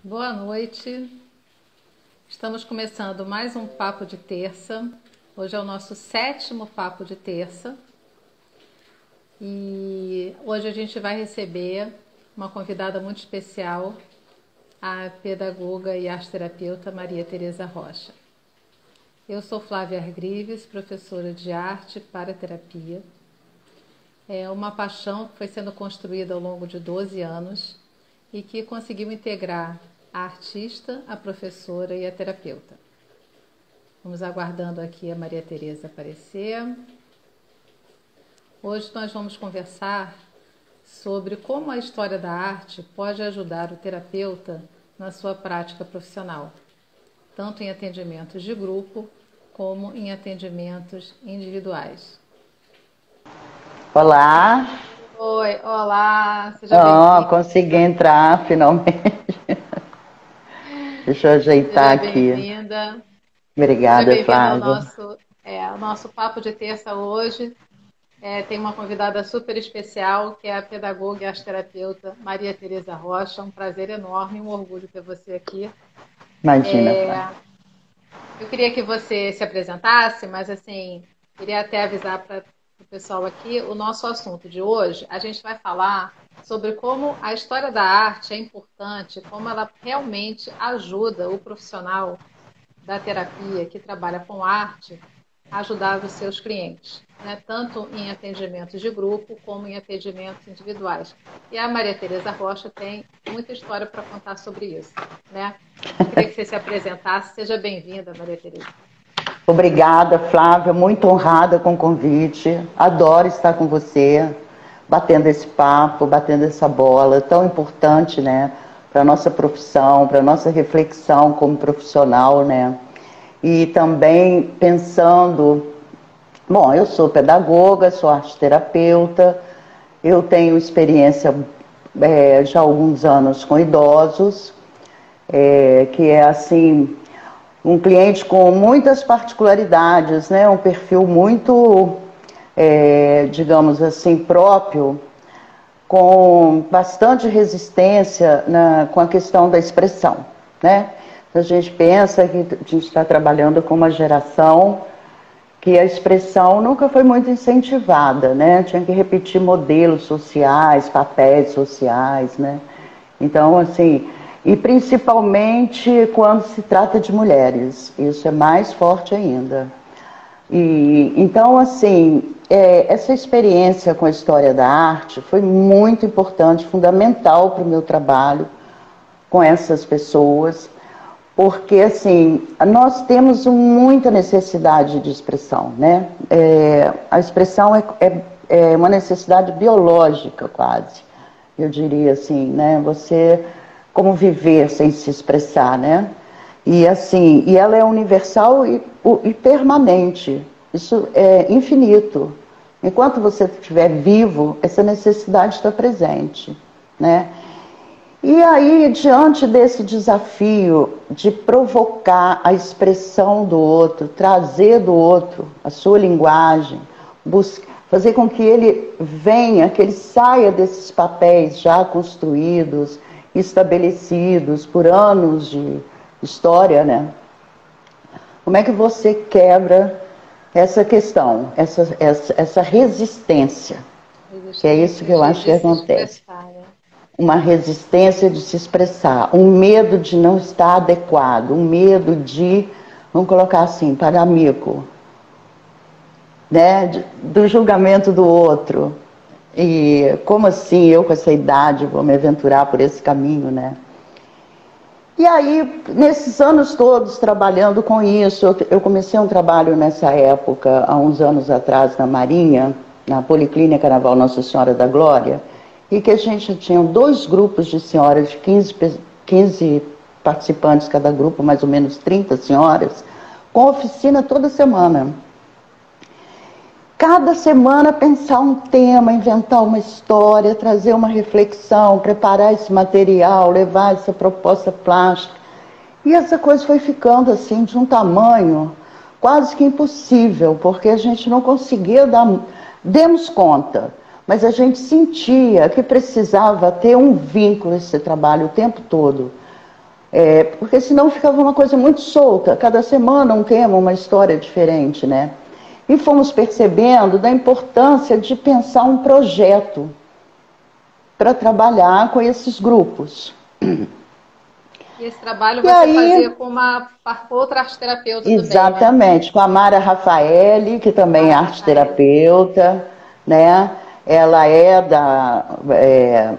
Boa noite. Estamos começando mais um Papo de Terça. Hoje é o nosso 7º Papo de Terça. E hoje a gente vai receber uma convidada muito especial, a pedagoga e arteterapeuta Maria Tereza Rocha. Eu sou Flávia Argrives, professora de arte para terapia. É uma paixão que foi sendo construída ao longo de 12 anos e que conseguiu integrar a artista, a professora e a terapeuta. Vamos aguardando aqui a Maria Tereza aparecer. Hoje nós vamos conversar sobre como a história da arte pode ajudar o terapeuta na sua prática profissional, tanto em atendimentos de grupo como em atendimentos individuais. Olá. Oi, olá, seja bem-vinda. Consegui entrar finalmente. Deixa eu ajeitar Seja aqui. bem-vinda. Seja Obrigada, bem-vindo ao Flávia. nosso Papo de Terça hoje. Tem uma convidada super especial, que é a pedagoga e arteterapeuta Maria Tereza Rocha. Um prazer enorme, um orgulho ter você aqui. Imagina, Flávia. Eu queria que você se apresentasse, mas assim, queria até avisar para o pessoal aqui, o nosso assunto de hoje, a gente vai falar sobre como a história da arte é importante, como ela realmente ajuda o profissional da terapia que trabalha com arte a ajudar os seus clientes, né? Tanto em atendimentos de grupo como em atendimentos individuais. E a Maria Tereza Rocha tem muita história para contar sobre isso, né? Eu queria que você se apresentasse. Seja bem-vinda, Maria Tereza. Obrigada, Flávia. Muito honrada com o convite. Adoro estar com você, batendo esse papo, batendo essa bola tão importante, né? Para a nossa profissão, para a nossa reflexão como profissional, né? E também pensando... Bom, eu sou pedagoga, sou arteterapeuta, eu tenho experiência já há alguns anos com idosos, que é assim, um cliente com muitas particularidades, né? Um perfil muito, digamos assim, próprio, com bastante resistência com a questão da expressão, né? A gente pensa que a gente está trabalhando com uma geração que a expressão nunca foi muito incentivada, né? Tinha que repetir modelos sociais, papéis sociais, né? Então, assim, e principalmente quando se trata de mulheres, isso é mais forte ainda. E então, assim, essa experiência com a história da arte foi muito importante, fundamental para o meu trabalho com essas pessoas, porque, assim, nós temos muita necessidade de expressão, né? A expressão é uma necessidade biológica, quase, eu diria assim, né? Você, como viver sem se expressar, né? E, assim, e ela é universal e permanente, isso é infinito. Enquanto você estiver vivo, essa necessidade está presente, né? E aí, diante desse desafio de provocar a expressão do outro, trazer do outro a sua linguagem, fazer com que ele venha, que ele saia desses papéis já construídos, estabelecidos por anos de história, né? Como é que você quebra essa questão, essa resistência? Que é isso que eu acho que acontece. Uma resistência de se expressar, um medo de não estar adequado, um medo de, vamos colocar assim, para amigo, né, do julgamento do outro. E como assim eu com essa idade vou me aventurar por esse caminho, né? E aí, nesses anos todos trabalhando com isso, eu comecei um trabalho nessa época, há uns anos atrás, na Marinha, na Policlínica Naval Nossa Senhora da Glória, e que a gente tinha 2 grupos de senhoras, de 15 participantes cada grupo, mais ou menos 30 senhoras, com oficina toda semana. Cada semana pensar um tema, inventar uma história, trazer uma reflexão, preparar esse material, levar essa proposta plástica. E essa coisa foi ficando assim, de um tamanho quase que impossível, porque a gente não conseguia demos conta. Mas a gente sentia que precisava ter um vínculo esse trabalho o tempo todo. Porque senão ficava uma coisa muito solta, cada semana um tema, uma história diferente, né? E fomos percebendo da importância de pensar um projeto para trabalhar com esses grupos. E esse trabalho E você aí, fazia com uma outra arteterapeuta também, né? exatamente, com a Mara Rafaeli, que também é Mara Rafael. arteterapeuta, né? Ela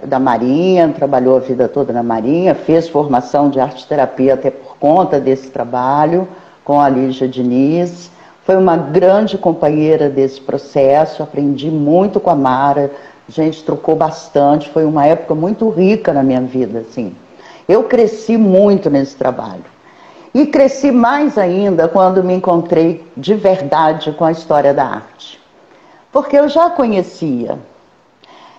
da Marinha, trabalhou a vida toda na Marinha, fez formação de arteterapia até por conta desse trabalho, com a Lígia Diniz. Foi uma grande companheira desse processo, aprendi muito com a Mara, a gente trocou bastante, foi uma época muito rica na minha vida, assim. Eu cresci muito nesse trabalho. E cresci mais ainda quando me encontrei de verdade com a história da arte. Porque eu já conhecia.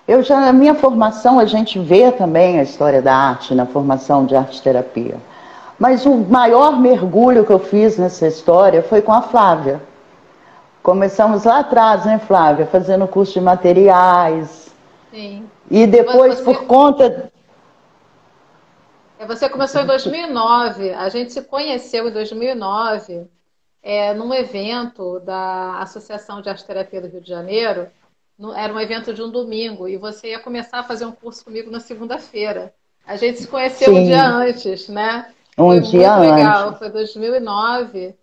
Na minha formação, a gente vê também a história da arte na formação de arte-terapia. Mas o maior mergulho que eu fiz nessa história foi com a Flávia. Começamos lá atrás, né, Flávia? Fazendo curso de materiais. Sim. E depois, por conta... Você começou em 2009. A gente se conheceu em 2009, num evento da Associação de Arte Terapia do Rio de Janeiro. Era um evento de um domingo e você ia começar a fazer um curso comigo na segunda-feira. A gente se conheceu um dia Sim, antes, né? um Foi dia muito antes. legal. Foi 2009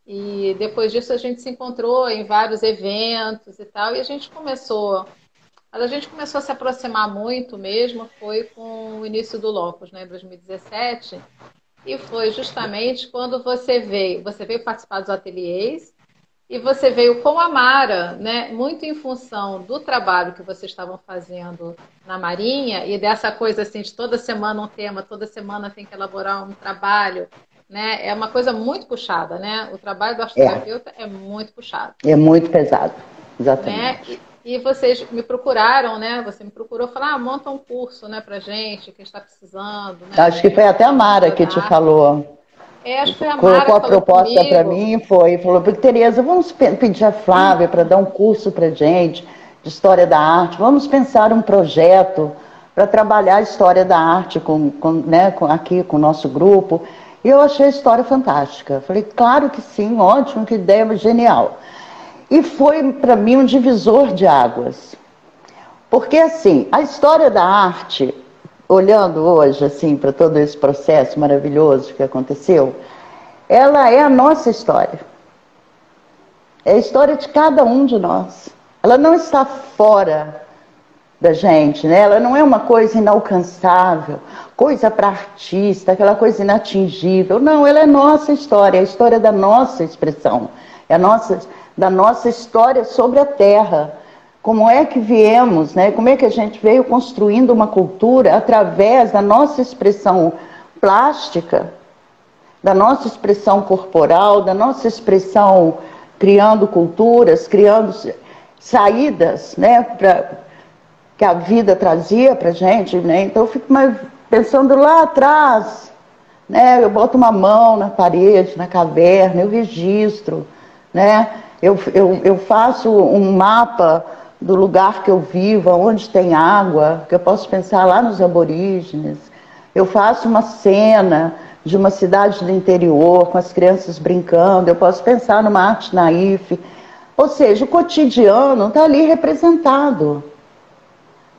e depois disso a gente se encontrou em vários eventos e tal. E a gente começou. Mas a gente começou a se aproximar muito mesmo, foi com o início do Locus, né, em 2017, e foi justamente quando você veio participar dos ateliês, e você veio com a Mara, né, muito em função do trabalho que vocês estavam fazendo na Marinha, e dessa coisa assim, de toda semana um tema, toda semana tem que elaborar um trabalho, né, é uma coisa muito puxada, né, o trabalho do É, arteterapeuta é muito puxado, é muito pesado, né? exatamente. E vocês me procuraram, né? Você me procurou falar, monta um curso, né, pra gente, que está precisando, né, Acho que foi até a de Mara história que da te arte. falou. Acho que foi a Mara Colocou que a falou proposta para comigo. mim e falou, Tereza, vamos pedir a Flávia para dar um curso para gente de História da Arte, vamos pensar um projeto para trabalhar a história da arte aqui com o nosso grupo. E eu achei a história fantástica. Falei, claro que sim, ótimo, que ideia genial. E foi para mim um divisor de águas. Porque assim, a história da arte, olhando hoje assim para todo esse processo maravilhoso que aconteceu, ela é a nossa história. É a história de cada um de nós. Ela não está fora da gente, né? Ela não é uma coisa inalcançável, coisa para artista, aquela coisa inatingível. Não, ela é nossa história, é a história da nossa expressão, é da nossa história sobre a Terra. Como é que viemos, né? Como é que a gente veio construindo uma cultura através da nossa expressão plástica, da nossa expressão corporal, da nossa expressão criando culturas, criando saídas, né, que a vida trazia para a gente, né? Então eu fico mais pensando lá atrás, né? Eu boto uma mão na parede, na caverna, eu registro, né? Eu faço um mapa do lugar que eu vivo, onde tem água, que eu posso pensar lá nos aborígenes. Eu faço uma cena de uma cidade do interior, com as crianças brincando, eu posso pensar numa arte naif. Ou seja, o cotidiano está ali representado.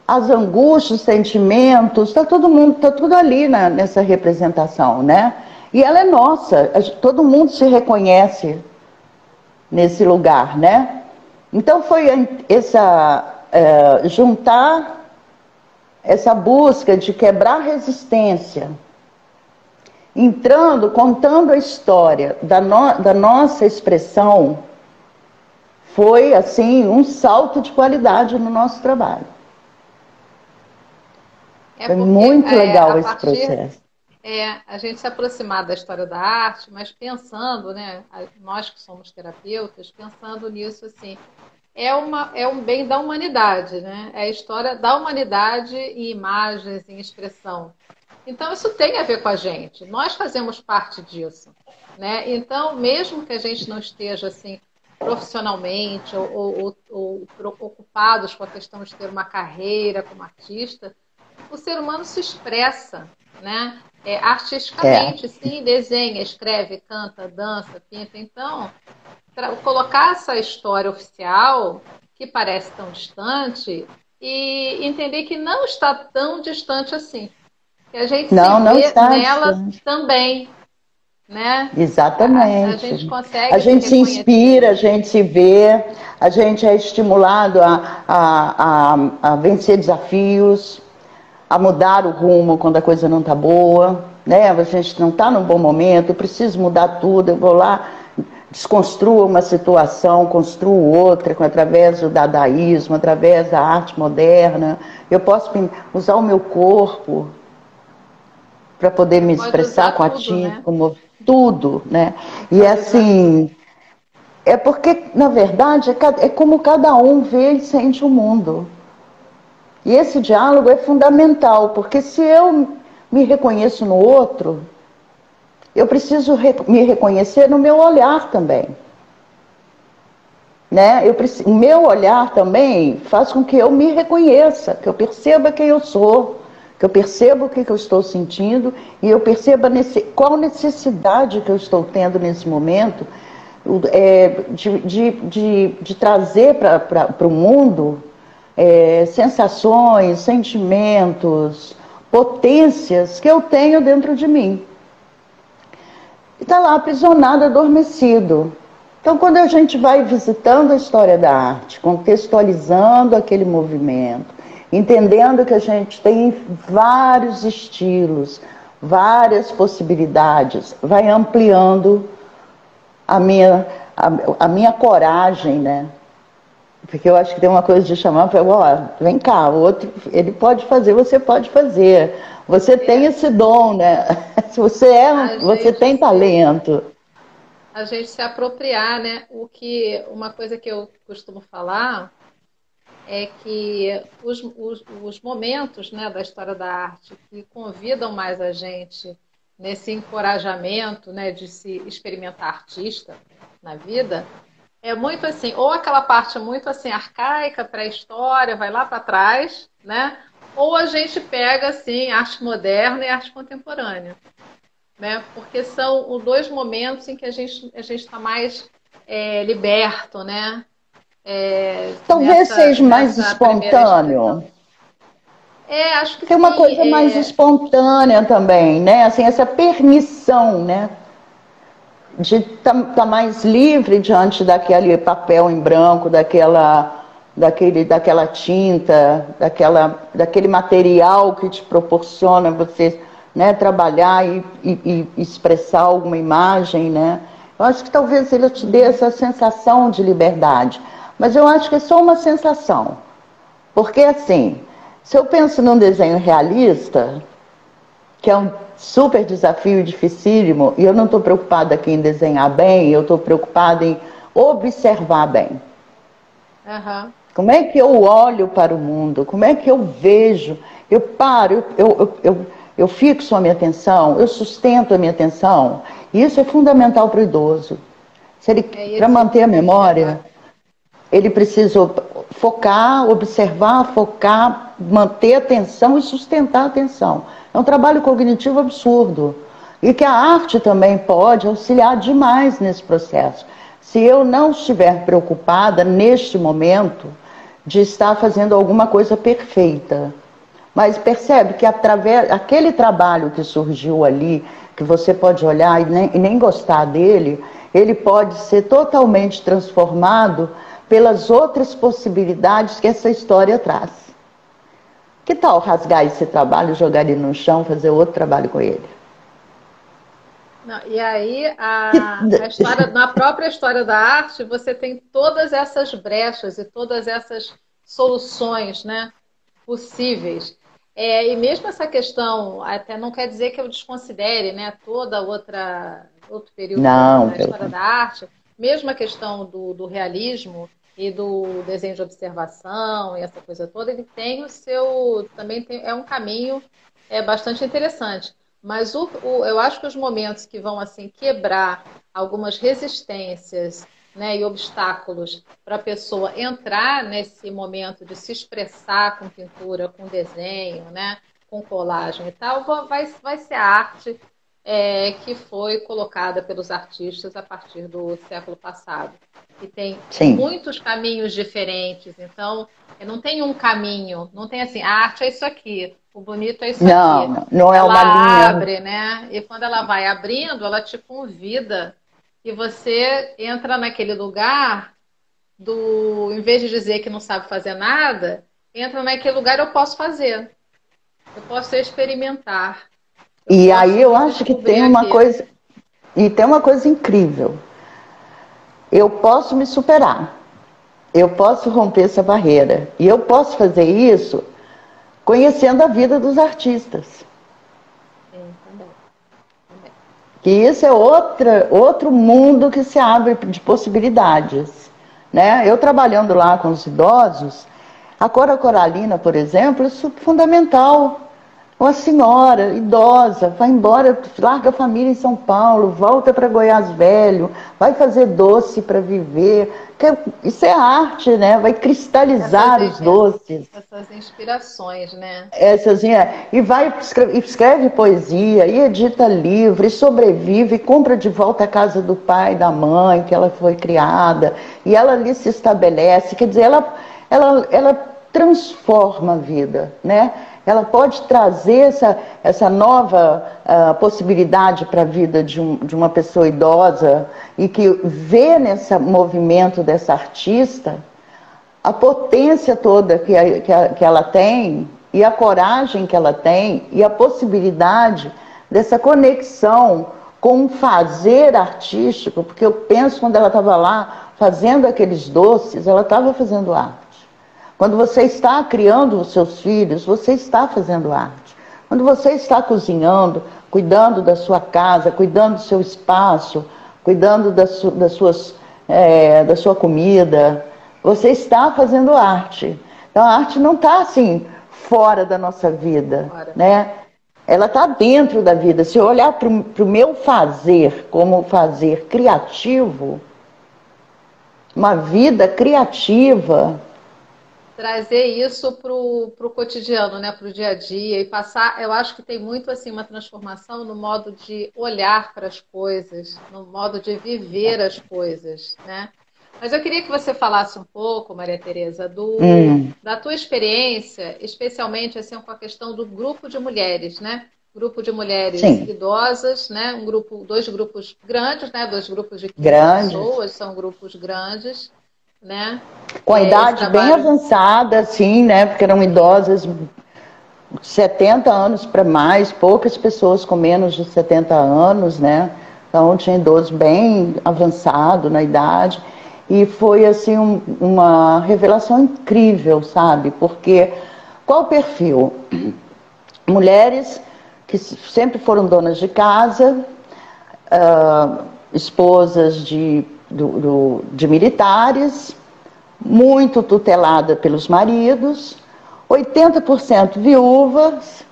As angústias, os sentimentos, está tudo ali nessa representação, né? E ela é nossa, todo mundo se reconhece nesse lugar, né? Então foi juntar essa busca de quebrar resistência, contando a história da nossa expressão, foi assim um salto de qualidade no nosso trabalho. Foi Porque muito legal a esse partir processo. a gente se aproximar da história da arte, mas pensando, né, nós que somos terapeutas, pensando nisso assim, é um bem da humanidade, né? É a história da humanidade em imagens, em expressão. Então, isso tem a ver com a gente. Nós fazemos parte disso, né? Então, mesmo que a gente não esteja assim profissionalmente ou preocupados com a questão de ter uma carreira como artista, o ser humano se expressa, né? É. artisticamente, sim, desenha, escreve, canta, dança, pinta. Então, colocar essa história oficial, que parece tão distante, e entender que não está tão distante assim. Que a gente se Não, não vê está nela distante. também, né? A gente Exatamente. A consegue se gente se reconhecer. inspira, a gente se vê, a gente é estimulado a vencer desafios, a mudar o rumo quando a coisa não está boa, né? A gente não está num bom momento, eu preciso mudar tudo, eu vou lá, desconstruo uma situação, construo outra, através do dadaísmo, através da arte moderna. Eu posso usar o meu corpo para poder Você me pode expressar usar com a tudo, tinta, né? como tudo, né? Você E pode usar tudo. assim, é porque, na verdade, é como cada um vê e sente o mundo. E esse diálogo é fundamental, porque se eu me reconheço no outro, eu preciso me reconhecer no meu olhar também. Né? O meu olhar também faz com que eu me reconheça, que eu perceba quem eu sou, que eu perceba o que eu estou sentindo e eu perceba qual necessidade que eu estou tendo nesse momento de trazer para o mundo sensações, sentimentos, potências que eu tenho dentro de mim. E está lá aprisionado, adormecido. Então, quando a gente vai visitando a história da arte, contextualizando aquele movimento, entendendo que a gente tem vários estilos, várias possibilidades, vai ampliando a minha, a minha coragem, né? Porque eu acho que tem uma coisa de chamar para, ó, vem cá, o outro, ele pode fazer, você pode fazer. Você tem É, esse dom, né? Se a você gente tem se, talento. a gente se apropriar, né? Uma coisa que eu costumo falar é que os momentos, né, da história da arte que convidam mais a gente nesse encorajamento, né, de se experimentar artista na vida, é muito assim, ou aquela parte muito assim arcaica, pré-história, vai lá para trás, né? Ou a gente pega assim arte moderna e arte contemporânea, né? Porque são os dois momentos em que a gente está mais liberto, né? Talvez seja mais Nessa primeira expressão. espontâneo. Acho que Tem uma sim. coisa mais espontânea também, né? Assim, essa permissão, né? De estar mais livre diante daquele papel em branco, daquela tinta, daquele material que te proporciona você, né, trabalhar e expressar alguma imagem, né? Eu acho que talvez ele te dê essa sensação de liberdade, mas eu acho que é só uma sensação, porque assim, se eu penso num desenho realista, que é um super desafio dificílimo, e eu não estou preocupada aqui em desenhar bem, eu estou preocupada em observar bem. Aham. Como é que eu olho para o mundo? Como é que eu vejo? Eu paro, eu fixo a minha atenção, eu sustento a minha atenção. E isso é fundamental para o idoso. Para Esse manter a memória, observar. ele precisa focar, observar, focar, manter a atenção e sustentar a atenção. É um trabalho cognitivo absurdo. E que a arte também pode auxiliar demais nesse processo. Se eu não estiver preocupada neste momento de estar fazendo alguma coisa perfeita. Mas percebe que através aquele trabalho que surgiu ali, que você pode olhar e nem gostar dele, ele pode ser totalmente transformado pelas outras possibilidades que essa história traz. Que tal rasgar esse trabalho, jogar ele no chão, fazer outro trabalho com ele? Não, e aí, a Que- história, na própria história da arte, você tem todas essas brechas e todas essas soluções, né, possíveis. E mesmo essa questão, até não quer dizer que eu desconsidere, né, outro período Não, da história da arte, mesmo a questão do realismo e do desenho de observação e essa coisa toda, ele tem também é um caminho bastante interessante. Mas eu acho que os momentos que vão assim quebrar algumas resistências, né, e obstáculos para a pessoa entrar nesse momento de se expressar com pintura, com desenho, né, com colagem e tal, vai ser a arte que foi colocada pelos artistas a partir do século passado. E tem muitos caminhos diferentes, então não tem um caminho, não tem assim, a arte é isso aqui, o bonito é isso aqui. Não é uma linha. Ela abre, né? E quando ela vai abrindo, ela te convida e você entra naquele lugar em vez de dizer que não sabe fazer nada, entra naquele lugar, eu posso fazer. Eu posso experimentar. E aí eu acho que tem uma coisa, e tem uma coisa incrível. Eu posso me superar. Eu posso romper essa barreira. E eu posso fazer isso conhecendo a vida dos artistas. Sim, também. Que isso é outro mundo que se abre de possibilidades. Né? Eu trabalhando lá com os idosos, a Cora Coralina, por exemplo, é fundamental. Uma senhora idosa vai embora, larga a família em São Paulo, volta para Goiás Velho, vai fazer doce para viver. Isso é arte, né? Vai cristalizar os doces. Essas inspirações, né? E escreve poesia, e edita livro, e sobrevive, e compra de volta a casa do pai, da mãe, que ela foi criada, e ela ali se estabelece. Quer dizer, ela transforma a vida, né? Ela pode trazer essa nova possibilidade para a vida de uma pessoa idosa e que vê nesse movimento dessa artista a potência toda que ela tem e a coragem que ela tem e a possibilidade dessa conexão com um fazer artístico, porque eu penso quando ela estava lá fazendo aqueles doces, ela estava fazendo arte. Quando você está criando os seus filhos, você está fazendo arte. Quando você está cozinhando, cuidando da sua casa, cuidando do seu espaço, cuidando da sua comida, você está fazendo arte. Então a arte não está assim, fora da nossa vida, né? Ela está dentro da vida. Se eu olhar para o meu fazer como fazer criativo, uma vida criativa, trazer isso para o cotidiano, né, para o dia a dia e passar, eu acho que tem muito assim uma transformação no modo de olhar para as coisas, no modo de viver as coisas, né? Mas eu queria que você falasse um pouco, Maria Tereza, da tua experiência, especialmente assim com a questão do grupo de mulheres, né? Grupo de mulheres idosas, né? Dois grupos grandes, né? 2 grupos de 15 pessoas, são grupos grandes, né? Com a idade bem avançada, assim, né? Porque eram idosas 70 anos para mais, poucas pessoas com menos de 70 anos, né? Então tinha idosos bem avançado na idade. E foi, assim, uma revelação incrível, sabe? Porque qual o perfil? Mulheres que sempre foram donas de casa, esposas de militares, muito tutelada pelos maridos, 80% viúvas,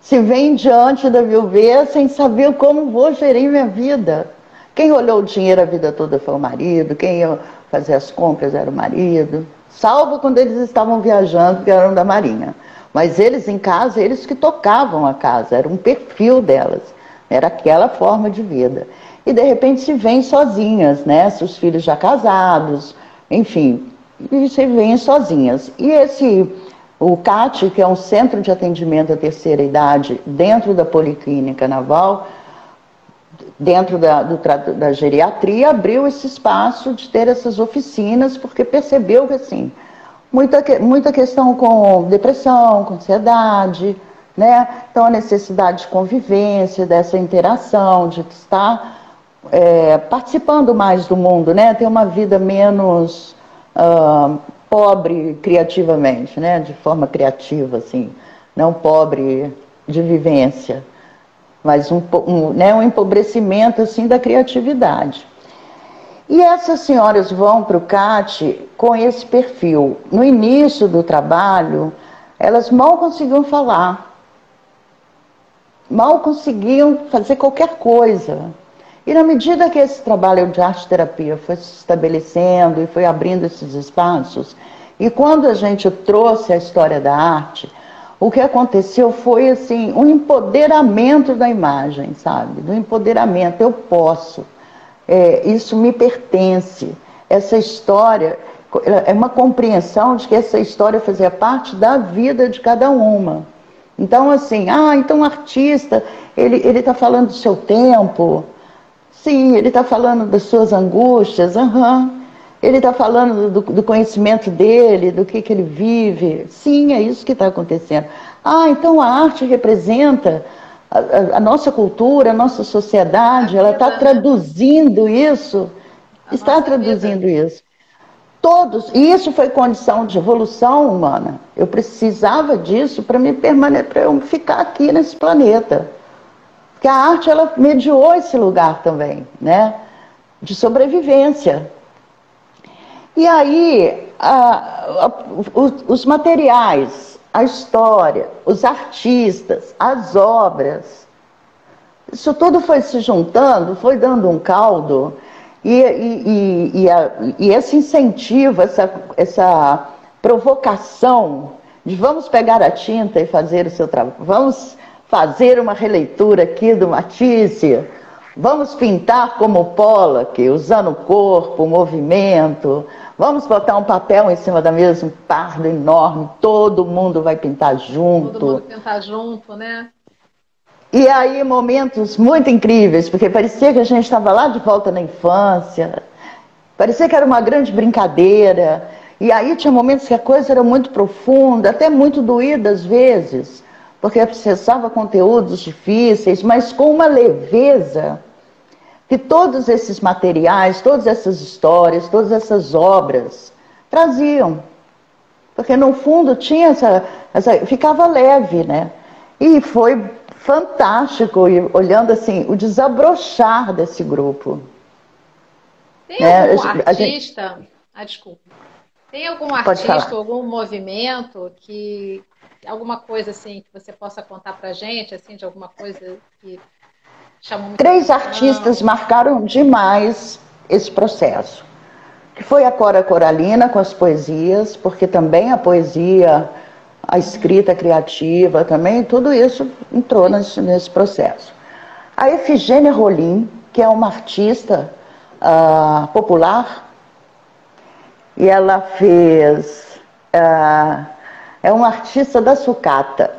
se vem diante da viuvez sem saber como vou gerir minha vida. Quem olhou o dinheiro a vida toda foi o marido, quem ia fazer as compras era o marido, salvo quando eles estavam viajando, que eram da Marinha. Mas eles em casa, eles que tocavam a casa, era um perfil delas, era aquela forma de vida. E de repente se veem sozinhas, né? Seus filhos já casados, enfim, e se veem sozinhas. E o CAT, que é um centro de atendimento à terceira idade, dentro da Policlínica Naval, dentro da geriatria, abriu esse espaço de ter essas oficinas, porque percebeu que, assim, muita questão com depressão, com ansiedade, né? Então a necessidade de convivência, dessa interação, de estar participando mais do mundo, né? Ter uma vida menos pobre criativamente, né? De forma criativa, assim, não pobre de vivência, mas um empobrecimento assim da criatividade. E essas senhoras vão para o CAT com esse perfil. No início do trabalho, elas mal conseguiam falar, mal conseguiam fazer qualquer coisa. E na medida que esse trabalho de arte-terapia foi se estabelecendo e foi abrindo esses espaços, e quando a gente trouxe a história da arte, o que aconteceu foi assim, um empoderamento da imagem, sabe? Do empoderamento, eu posso, isso me pertence. Essa história é uma compreensão de que essa história fazia parte da vida de cada uma. Então, assim, então o artista, ele está falando do seu tempo, sim, ele está falando das suas angústias, ele está falando do conhecimento dele, do que ele vive. Sim, é isso que está acontecendo. Então a arte representa a nossa cultura, a nossa sociedade, ela está traduzindo isso, está traduzindo isso. Todos, e isso foi condição de evolução humana. Eu precisava disso para eu ficar aqui nesse planeta. Porque a arte, ela mediou esse lugar também, né? De sobrevivência. E aí, os materiais, a história, os artistas, as obras, isso tudo foi se juntando, foi dando um caldo, e esse incentivo, essa provocação de vamos pegar a tinta e fazer o seu trabalho, vamos fazer uma releitura aqui do Matisse, vamos pintar como Pollock, usando o corpo, o movimento, vamos botar um papel em cima da mesa, um pardo enorme, todo mundo vai pintar junto. Todo mundo pintar junto, né? E aí momentos muito incríveis, porque parecia que a gente estava lá de volta na infância, parecia que era uma grande brincadeira, e aí tinha momentos que a coisa era muito profunda, até muito doída às vezes, porque acessava conteúdos difíceis, mas com uma leveza que todos esses materiais, todas essas histórias, todas essas obras traziam. Porque no fundo tinha ficava leve, né? E foi fantástico, olhando assim, o desabrochar desse grupo. Tem algum artista... desculpa. Tem algum artista, algum movimento que... Alguma coisa assim que você possa contar pra gente, assim, de alguma coisa que chamou muito atenção? 3 artistas marcaram demais esse processo. Que foi a Cora Coralina com as poesias, porque também a poesia, a escrita criativa, também tudo isso entrou nesse processo. A Efigênia Rolim, que é uma artista popular, e ela fez... é uma artista da sucata.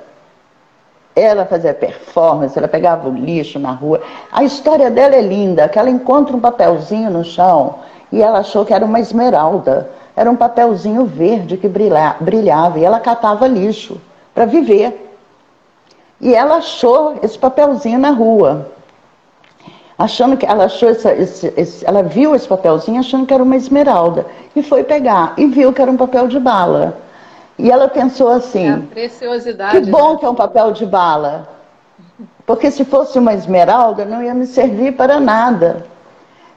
Ela fazia performance, ela pegava o lixo na rua. A história dela é linda, que ela encontra um papelzinho no chão e ela achou que era uma esmeralda. Era um papelzinho verde que brilhava e ela catava lixo para viver. E ela achou esse papelzinho na rua. Achando que ela achou ela viu esse papelzinho achando que era uma esmeralda e foi pegar e viu que era um papel de bala. E ela pensou assim, a preciosidade, que bom que é um papel de bala, porque se fosse uma esmeralda não ia me servir para nada.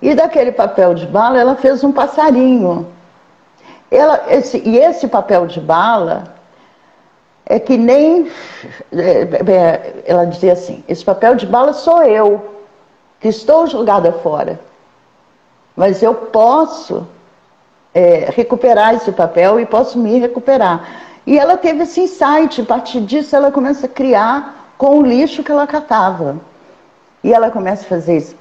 E daquele papel de bala ela fez um passarinho. Esse papel de bala é que nem... Ela dizia assim, esse papel de bala sou eu, que estou jogada fora. Mas eu posso... recuperar esse papel e posso me recuperar. E ela teve esse insight, a partir disso ela começa a criar com o lixo que ela catava. E ela começa a fazer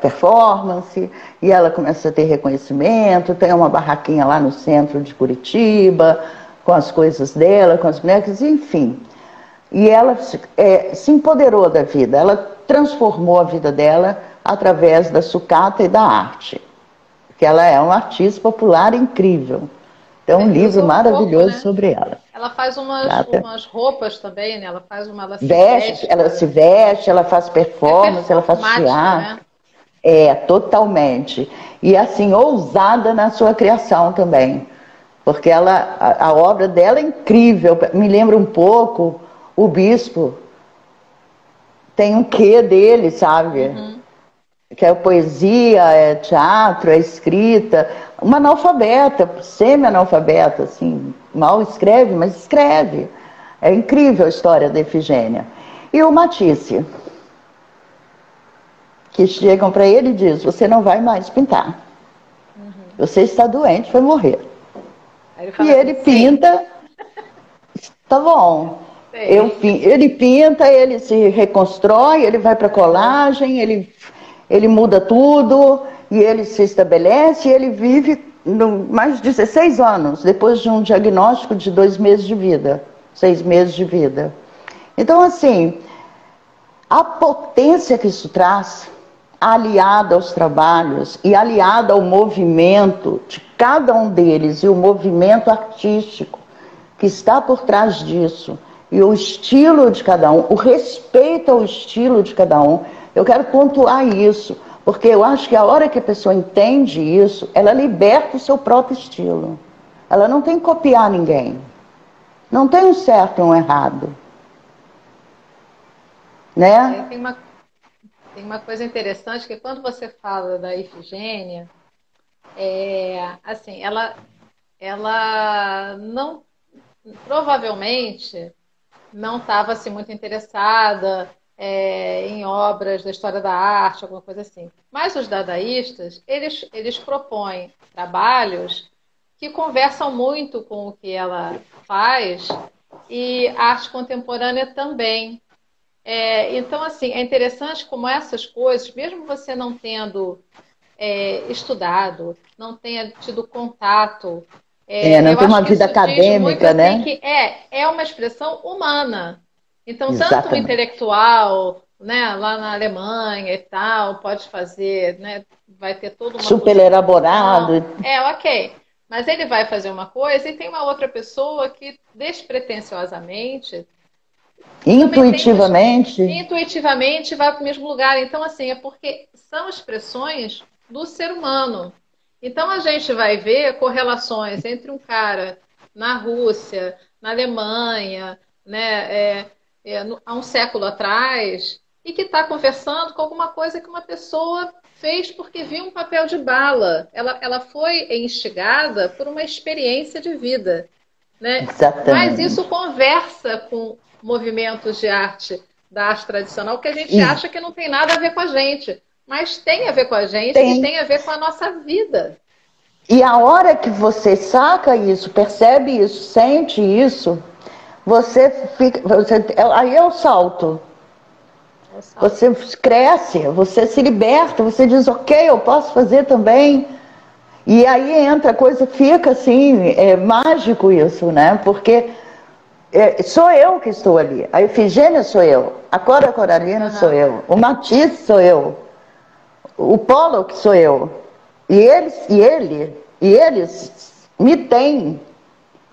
performance, e ela começa a ter reconhecimento, tem uma barraquinha lá no centro de Curitiba, com as coisas dela, com as bonecas, enfim. E ela se empoderou da vida, ela transformou a vida dela através da sucata e da arte. Que ela é uma artista popular incrível. Tem um livro maravilhoso sobre ela. Ela faz umas roupas também, né? Ela faz ela se veste, ela faz performance, ela faz teatro. Né? Totalmente. E assim, ousada na sua criação também. Porque a obra dela é incrível. Me lembra um pouco o Bispo. Tem um quê dele, sabe? Uhum. Que é poesia, é teatro, é escrita, uma analfabeta, semi-analfabeta, assim, mal escreve, mas escreve. É incrível a história da Efigênia. E o Matisse, que chegam para ele e dizem, você não vai mais pintar. Uhum. Você está doente, vai morrer. E ele pinta, tá bom. Sei. Ele pinta, ele se reconstrói, ele vai para colagem, ele muda tudo e ele se estabelece e ele vive mais de 16 anos, depois de um diagnóstico de 2 meses de vida, 6 meses de vida. Então, assim, a potência que isso traz, aliada aos trabalhos e aliada ao movimento de cada um deles e o movimento artístico que está por trás disso, e o estilo de cada um, o respeito ao estilo de cada um, eu quero pontuar isso, porque eu acho que a hora que a pessoa entende isso, ela liberta o seu próprio estilo. Ela não tem que copiar ninguém. Não tem um certo e um errado. Né? Tem uma coisa interessante que quando você fala da Ifigênia, assim, ela não, provavelmente não estava assim, muito interessada em obras da história da arte, alguma coisa assim. Mas os dadaístas, eles propõem trabalhos que conversam muito com o que ela faz e a arte contemporânea também. Então, assim, é interessante como essas coisas, mesmo você não tendo estudado, não tenha tido contato, Não eu tem acho uma que vida isso diz muito acadêmica, assim né? que é uma expressão humana. Então, tanto o Exatamente. intelectual, né, lá na Alemanha e tal, pode fazer, né, vai ter toda uma Super justificação. elaborado, Ok. Mas ele vai fazer uma coisa e tem uma outra pessoa que despretensiosamente também tem intuitivamente. intuitivamente vai para o mesmo lugar. Então, assim, é porque são expressões do ser humano. Então, a gente vai ver correlações entre um cara na Rússia, na Alemanha, né, há um século atrás, e que está conversando com alguma coisa que uma pessoa fez porque viu um papel de bala. Ela foi instigada por uma experiência de vida, né? Mas isso Exatamente. conversa com movimentos de arte, da arte tradicional, que a gente E acha que não tem nada a ver com a gente, mas tem a ver com a gente e tem. tem a ver com a nossa vida. E a hora que você saca isso, percebe isso, sente isso, você fica. Aí é o salto. É o salto. Você cresce, você se liberta, você diz, ok, eu posso fazer também. E aí entra a coisa, fica assim, mágico isso, né? Porque sou eu que estou ali. A Efigênia sou eu, a Cora Coralina sou Uhum. eu, o Matisse sou eu, o Pollock sou eu. E eles me têm,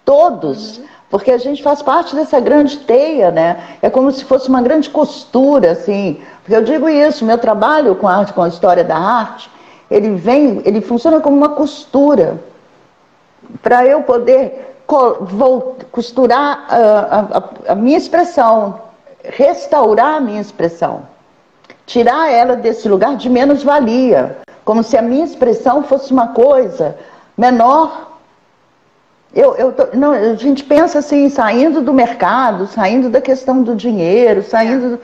todos, Uhum. porque a gente faz parte dessa grande teia, né? É como se fosse uma grande costura, assim. Porque eu digo isso, meu trabalho com a arte, com a história da arte, ele funciona como uma costura para eu poder costurar a minha expressão, restaurar a minha expressão, tirar ela desse lugar de menos-valia, como se a minha expressão fosse uma coisa menor. Não, a gente pensa assim, saindo do mercado, saindo da questão do dinheiro, É. saindo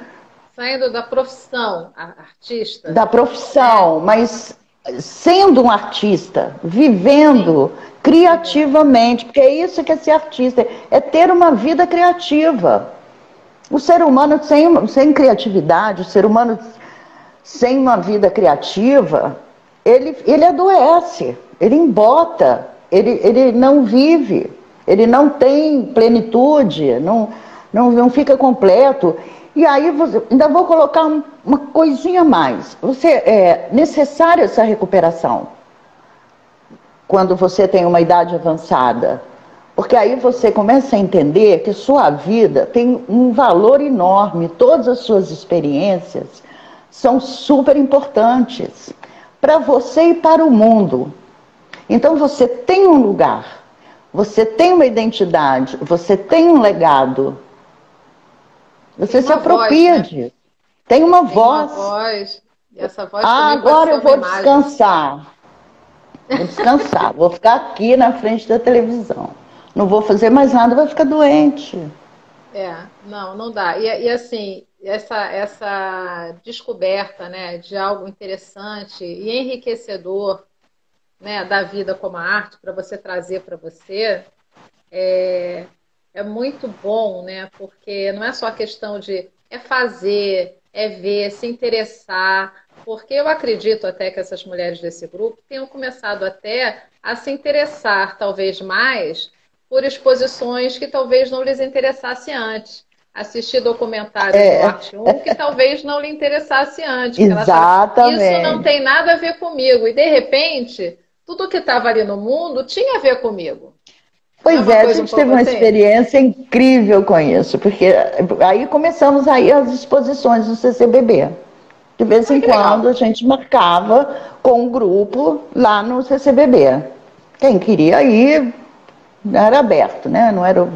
Saindo da profissão artista, da né? profissão, mas sendo um artista, Sim, vivendo vivendo. criativamente, porque é isso que é ser artista, é ter uma vida criativa. O ser humano sem criatividade, o ser humano sem uma vida criativa, ele adoece, ele embota, ele não vive, ele não tem plenitude, não fica completo. E aí ainda vou colocar uma coisinha a mais. É necessária essa recuperação quando você tem uma idade avançada. Porque aí você começa a entender que sua vida tem um valor enorme, todas as suas experiências são super importantes para você e para o mundo. Então você tem um lugar, você tem uma identidade, você tem um legado, Tem você se uma voz, apropria né? disso, tem uma Tem uma voz. voz, e essa voz Ah, também pode agora ser eu uma vou imagem. descansar. Vou descansar, vou ficar aqui na frente da televisão. Não vou fazer mais nada, vai ficar doente. Não, não dá. Assim, essa descoberta, né, de algo interessante e enriquecedor, né, da vida como arte para você trazer para você, é muito bom, né? Porque não é só questão de fazer, é ver, se interessar, porque eu acredito até que essas mulheres desse grupo tenham começado até a se interessar, talvez mais, por exposições que talvez não lhes interessasse antes. Assistir documentários do É, Arte 1 que talvez não lhe interessasse antes, porque ela achava, isso não exatamente. tem nada a ver comigo. E de repente, tudo que estava ali no mundo tinha a ver comigo. Não é Pois uma é, a coisa um gente teve pouco uma assim? experiência incrível com isso, porque aí começamos aí as exposições do CCBB. De vez Ai, em que legal. quando a gente marcava com um grupo lá no CCBB. Quem queria ir era aberto, né? Não era...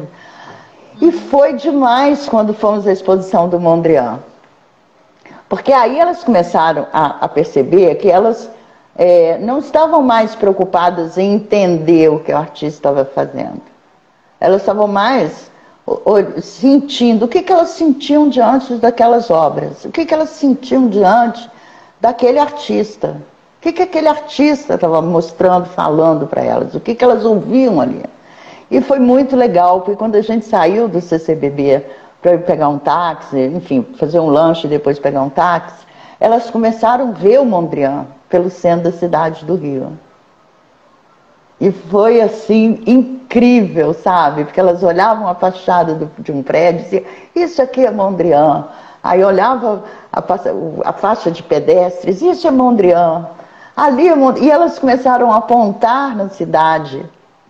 E Uhum. foi demais quando fomos à exposição do Mondrian. Porque aí elas começaram a perceber que elas não estavam mais preocupadas em entender o que o artista estava fazendo. Elas estavam mais sentindo, o que elas sentiam diante daquelas obras, o que elas sentiam diante daquele artista, o que aquele artista estava mostrando, falando para elas, o que elas ouviam ali. E foi muito legal, porque quando a gente saiu do CCBB para ir pegar um táxi, enfim, fazer um lanche e depois pegar um táxi, elas começaram a ver o Mondrian pelo centro da cidade do Rio. E foi assim incrível, sabe? Porque elas olhavam a fachada de um prédio e diziam, isso aqui é Mondrian. Aí olhava a faixa de pedestres, isso é Mondrian. Ali é Mondrian. E elas começaram a apontar na cidade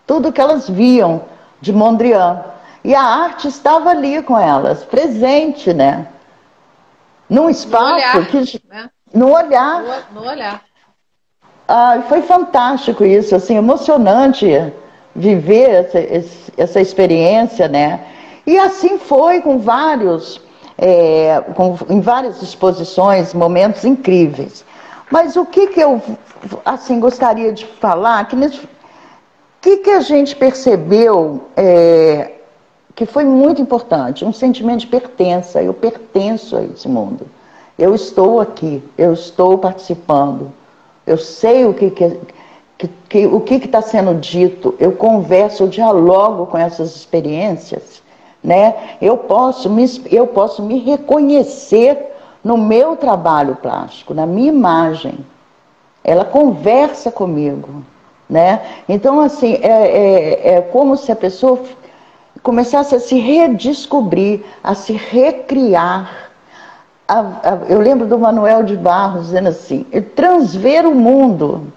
tudo que elas viam de Mondrian. E a arte estava ali com elas, presente, né? Num No espaço olhar, que... né? No olhar. No olhar. Ah, foi fantástico isso, assim, emocionante viver essa experiência, né? E assim foi com em várias exposições, momentos incríveis. Mas o que eu, assim, gostaria de falar, que a gente percebeu que foi muito importante, um sentimento de pertença. Eu pertenço a esse mundo. Eu estou aqui, eu estou participando. Eu sei o que está sendo dito, eu converso, eu dialogo com essas experiências, né? Eu posso me reconhecer no meu trabalho plástico, na minha imagem. Ela conversa comigo, né? Então, assim, é como se a pessoa começasse a se redescobrir, a se recriar. Eu lembro do Manuel de Barros dizendo assim, transver o mundo.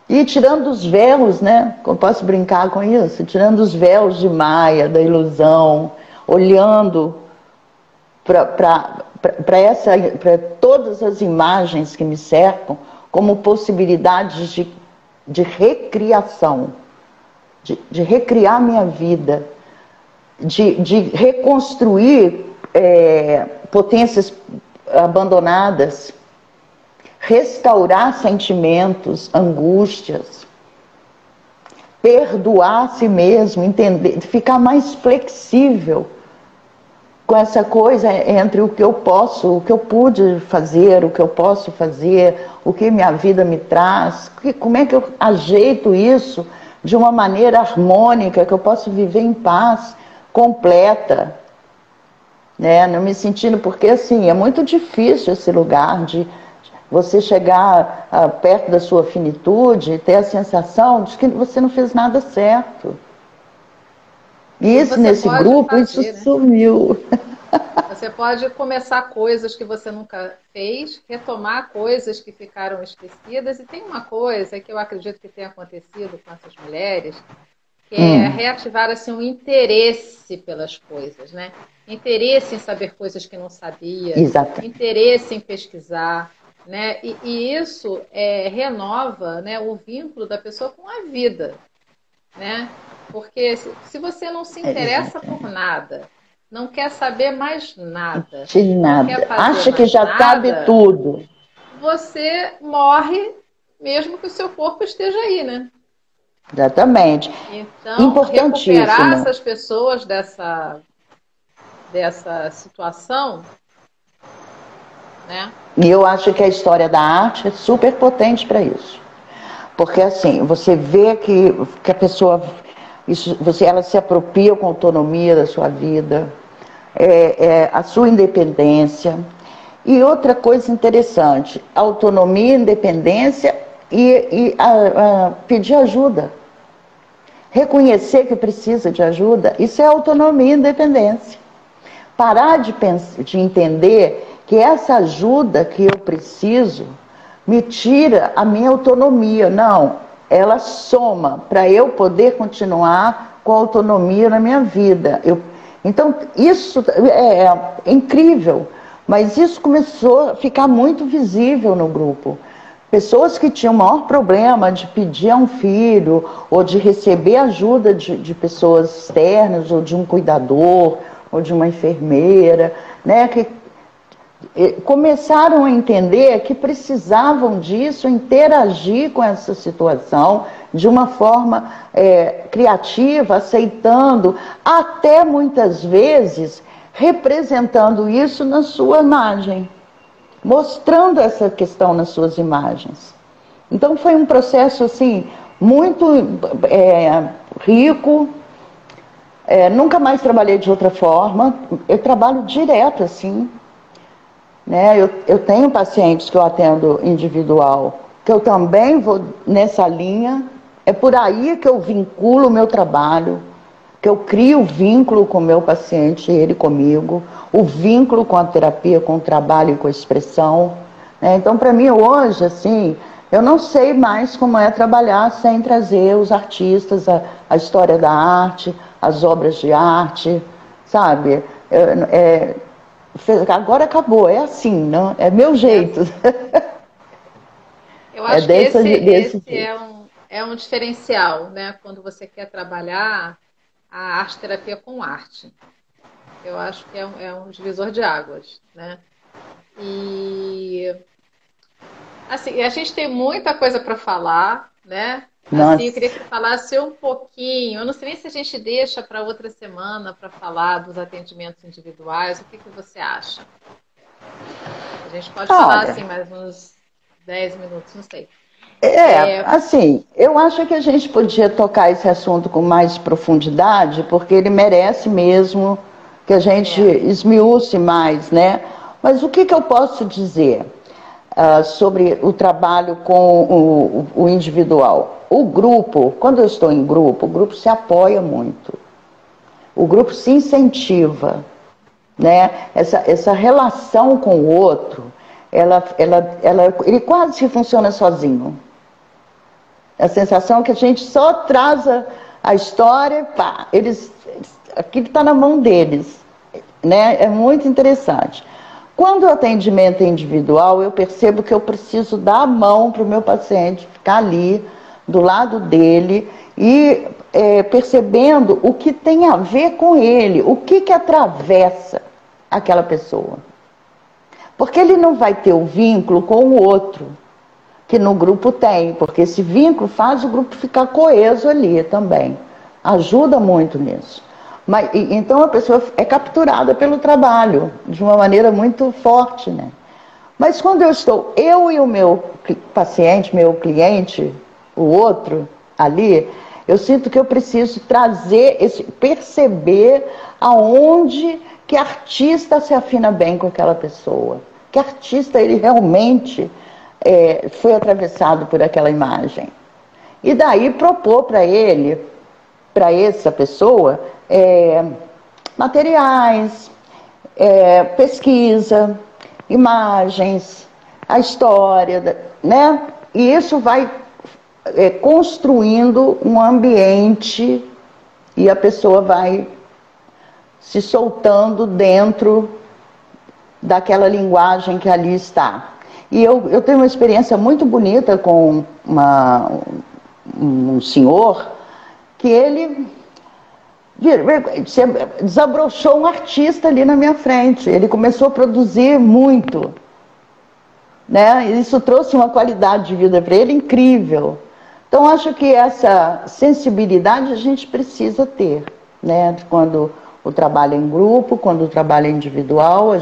E tirando os véus, né? Eu posso brincar com isso? Tirando os véus de Maia, da ilusão, olhando para todas as imagens que me cercam como possibilidades de recriação, de recriar minha vida, de reconstruir potências abandonadas, restaurar sentimentos, angústias, perdoar a si mesmo, entender, ficar mais flexível com essa coisa entre o que eu posso, o que eu pude fazer, o que eu posso fazer, o que minha vida me traz, como é que eu ajeito isso de uma maneira harmônica, que eu posso viver em paz completa, né? Não me sentindo, porque assim, é muito difícil esse lugar de você chegar perto da sua finitude e ter a sensação de que você não fez nada certo. E isso, nesse grupo, isso fazer, né? sumiu. Você pode começar coisas que você nunca fez, retomar coisas que ficaram esquecidas. E tem uma coisa que eu acredito que tenha acontecido com essas mulheres, que é reativar assim, um interesse pelas coisas, né? Interesse em saber coisas que não sabia, Exato. interesse em pesquisar, né? E isso renova, né, o vínculo da pessoa com a vida, né? Porque se você não se interessa por nada, não quer saber mais nada, De não quer nada. fazer Acha que mais já sabe nada, tudo. você morre mesmo que o seu corpo esteja aí, né? Exatamente. Então, recuperar Importantíssimo. essas pessoas dessa situação, né? E eu acho que a história da arte é super potente para isso. Porque assim, você vê que a pessoa ela se apropria com autonomia da sua vida, a sua independência. E outra coisa interessante, autonomia, independência e pedir ajuda. Reconhecer que precisa de ajuda, isso é autonomia e independência. Parar de entender que essa ajuda que eu preciso me tira a minha autonomia. Não, ela soma para eu poder continuar com autonomia na minha vida. Então, isso é incrível, mas isso começou a ficar muito visível no grupo. Pessoas que tinham o maior problema de pedir a um filho, ou de receber ajuda de pessoas externas, ou de um cuidador, ou de uma enfermeira, né, que começaram a entender que precisavam disso, interagir com essa situação de uma forma criativa, aceitando, até muitas vezes representando isso na sua imagem, mostrando essa questão nas suas imagens. Então foi um processo assim muito rico. Nunca mais trabalhei de outra forma, eu trabalho direto assim, né? Eu tenho pacientes que eu atendo individual, que eu também vou nessa linha, é por aí que eu vinculo o meu trabalho, que eu crio o vínculo com o meu paciente, ele comigo, o vínculo com a terapia, com o trabalho e com a expressão, né? Então, para mim, hoje, assim, eu não sei mais como é trabalhar sem trazer os artistas, a história da arte, as obras de arte, sabe? Agora acabou, é assim, não? É meu jeito. Eu acho que esse é um diferencial, né? Quando você quer trabalhar a arte-terapia com arte. Eu acho que é um divisor de águas, né? E assim, a gente tem muita coisa para falar, né? Assim, eu queria que você falasse um pouquinho. Eu não sei nem se a gente deixa para outra semana para falar dos atendimentos individuais. O que você acha? A gente pode falar assim mais uns 10 minutos, não sei. Assim, eu acho que a gente podia tocar esse assunto com mais profundidade, porque ele merece mesmo que a gente esmiúce mais, né? Mas o que eu posso dizer sobre o trabalho com o individual? O grupo, quando eu estou em grupo, o grupo se apoia muito. O grupo se incentiva, né? Essa relação com o outro, ele quase que funciona sozinho. A sensação é que a gente só traz a história, pá, aquilo está na mão deles, né? É muito interessante. Quando o atendimento é individual, eu percebo que eu preciso dar a mão para o meu paciente, ficar ali, do lado dele, e percebendo o que tem a ver com ele, o que atravessa aquela pessoa. Porque ele não vai ter o vínculo com o outro, que no grupo tem, porque esse vínculo faz o grupo ficar coeso ali também. Ajuda muito nisso. Então a pessoa é capturada pelo trabalho, de uma maneira muito forte, né? Mas quando eu e o meu paciente, meu cliente, o outro ali, eu sinto que eu preciso perceber aonde que artista se afina bem com aquela pessoa. Que artista ele realmente foi atravessado por aquela imagem. E daí propor para ele, para essa pessoa, materiais, pesquisa, imagens, a história, né? E isso vai construindo um ambiente e a pessoa vai se soltando dentro daquela linguagem que ali está. E eu tenho uma experiência muito bonita com um senhor que ele desabrochou um artista ali na minha frente. Ele começou a produzir muito, né? Isso trouxe uma qualidade de vida para ele incrível. Então, acho que essa sensibilidade a gente precisa ter, né? Quando o trabalho é em grupo, quando o trabalho é individual,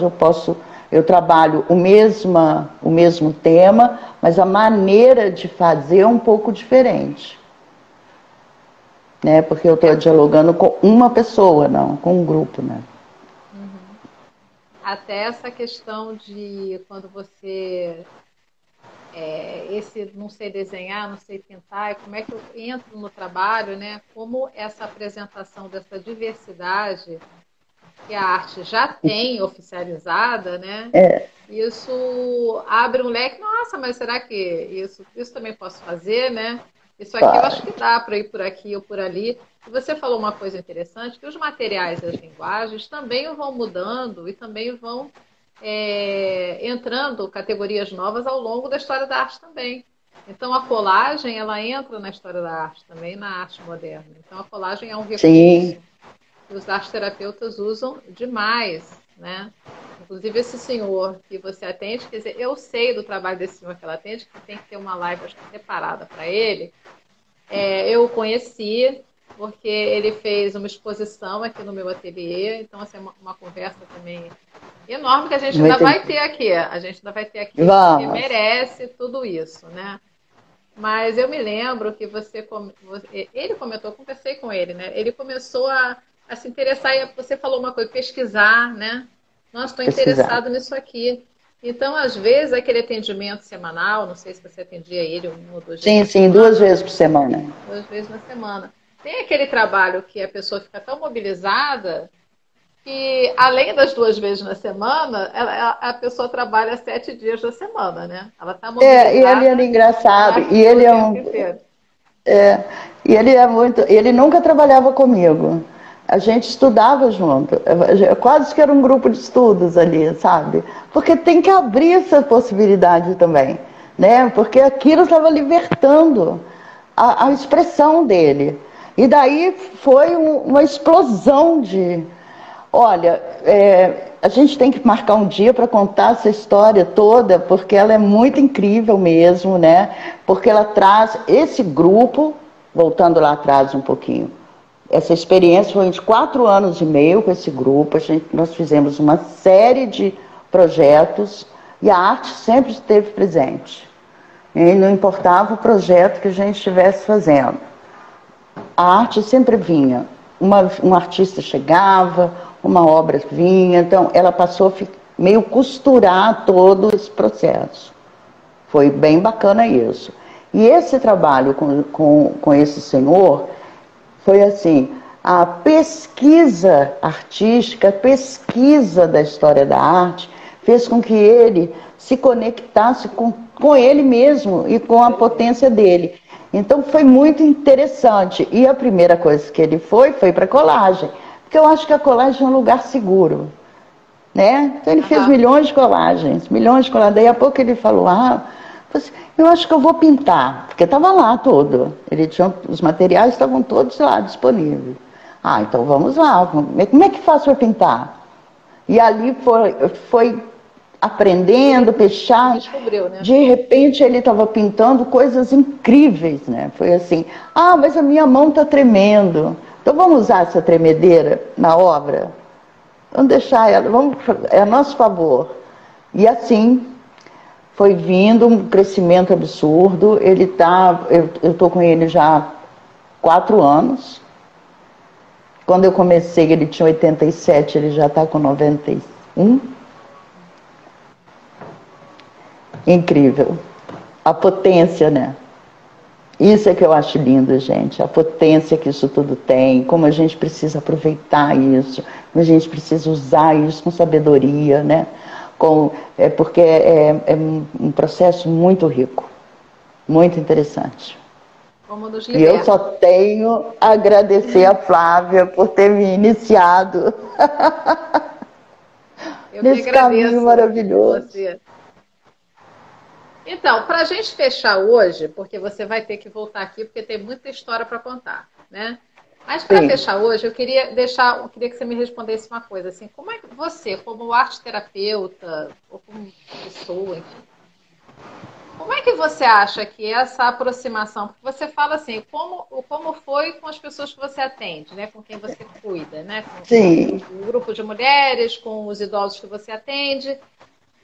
eu trabalho o mesmo tema, mas a maneira de fazer é um pouco diferente. né? Porque eu estou dialogando com uma pessoa, não com um grupo, né? Até essa questão de quando você esse não sei desenhar, não sei pintar, e como é que eu entro no trabalho, né? Como essa apresentação dessa diversidade que a arte já tem oficializada, né? Isso abre um leque. Nossa, mas será que isso também posso fazer, né? Isso aqui eu acho que dá para ir por aqui ou por ali. E você falou uma coisa interessante, que os materiais e as linguagens também vão mudando e também vão entrando categorias novas ao longo da história da arte também. Então a colagem, ela entra na história da arte também, na arte moderna. Então a colagem é um recurso Sim. que os arteterapeutas usam demais, né? Inclusive esse senhor que você atende, quer dizer, eu sei do trabalho desse senhor que ela atende, que tem que ter uma live acho que preparada para ele. Eu o conheci porque ele fez uma exposição aqui no meu ateliê, então assim, uma conversa também enorme que a gente ainda vai ter aqui. A gente ainda vai ter aqui porque merece tudo isso, né? Mas eu me lembro que ele comentou, eu conversei com ele, né? Ele começou a se interessar, e você falou uma coisa, pesquisar, né? Nossa, estou interessado nisso aqui. Então, às vezes, aquele atendimento semanal, não sei se você atendia ele uma ou duas vezes. Sim, 2 vezes por semana. 2 vezes na semana. Tem aquele trabalho que a pessoa fica tão mobilizada que, além das 2 vezes na semana, a pessoa trabalha 7 dias da semana, né? Ela está mobilizada. E ele era engraçado. E ele ele nunca trabalhava comigo. A gente estudava junto. Quase que era um grupo de estudos ali, sabe? Porque tem que abrir essa possibilidade também, né? Porque aquilo estava libertando a expressão dele. E daí foi uma explosão de... Olha, a gente tem que marcar um dia para contar essa história toda, porque ela é muito incrível mesmo, né? Porque ela traz esse grupo, voltando lá atrás um pouquinho, essa experiência foi de 4 anos e meio com esse grupo, nós fizemos uma série de projetos e a arte sempre esteve presente. E não importava o projeto que a gente estivesse fazendo. A arte sempre vinha. Um artista chegava, uma obra vinha, então ela passou a meio costurar todo esse processo. Foi bem bacana isso. E esse trabalho com esse senhor foi assim, a pesquisa artística, a pesquisa da história da arte, fez com que ele se conectasse com ele mesmo e com a potência dele. Então foi muito interessante. E a primeira coisa que ele foi para a colagem. Porque eu acho que a colagem é um lugar seguro, né? Então ele fez milhões de colagens. Daí a pouco ele falou, eu acho que eu vou pintar, porque estava lá todo. Os materiais estavam todos lá disponíveis. Então vamos lá, como é que faço para pintar? E ali foi aprendendo, fechar. Descobriu, né? De repente ele estava pintando coisas incríveis, né? Foi assim, mas a minha mão está tremendo. Então vamos usar essa tremedeira na obra? Vamos deixar ela, é a nosso favor. E assim foi vindo um crescimento absurdo. Eu estou com ele já há 4 anos. Quando eu comecei, ele tinha 87, ele já está com 91. Incrível. A potência, né? Isso é que eu acho lindo, gente. A potência que isso tudo tem, como a gente precisa aproveitar isso, como a gente precisa usar isso com sabedoria, né? Porque é um processo muito rico, muito interessante. Como nos liberta. E eu só tenho a agradecer a Flávia por ter me iniciado nesse caminho maravilhoso. Você. Então, para a gente fechar hoje, porque você vai ter que voltar aqui, porque tem muita história para contar, né? Mas para fechar hoje, eu queria que você me respondesse uma coisa, assim, como é que você, como arte-terapeuta, ou como pessoa, enfim, como é que você acha que essa aproximação, porque você fala assim, como foi com as pessoas que você atende, né? Com quem você cuida, né? Com o grupo de mulheres, com os idosos que você atende.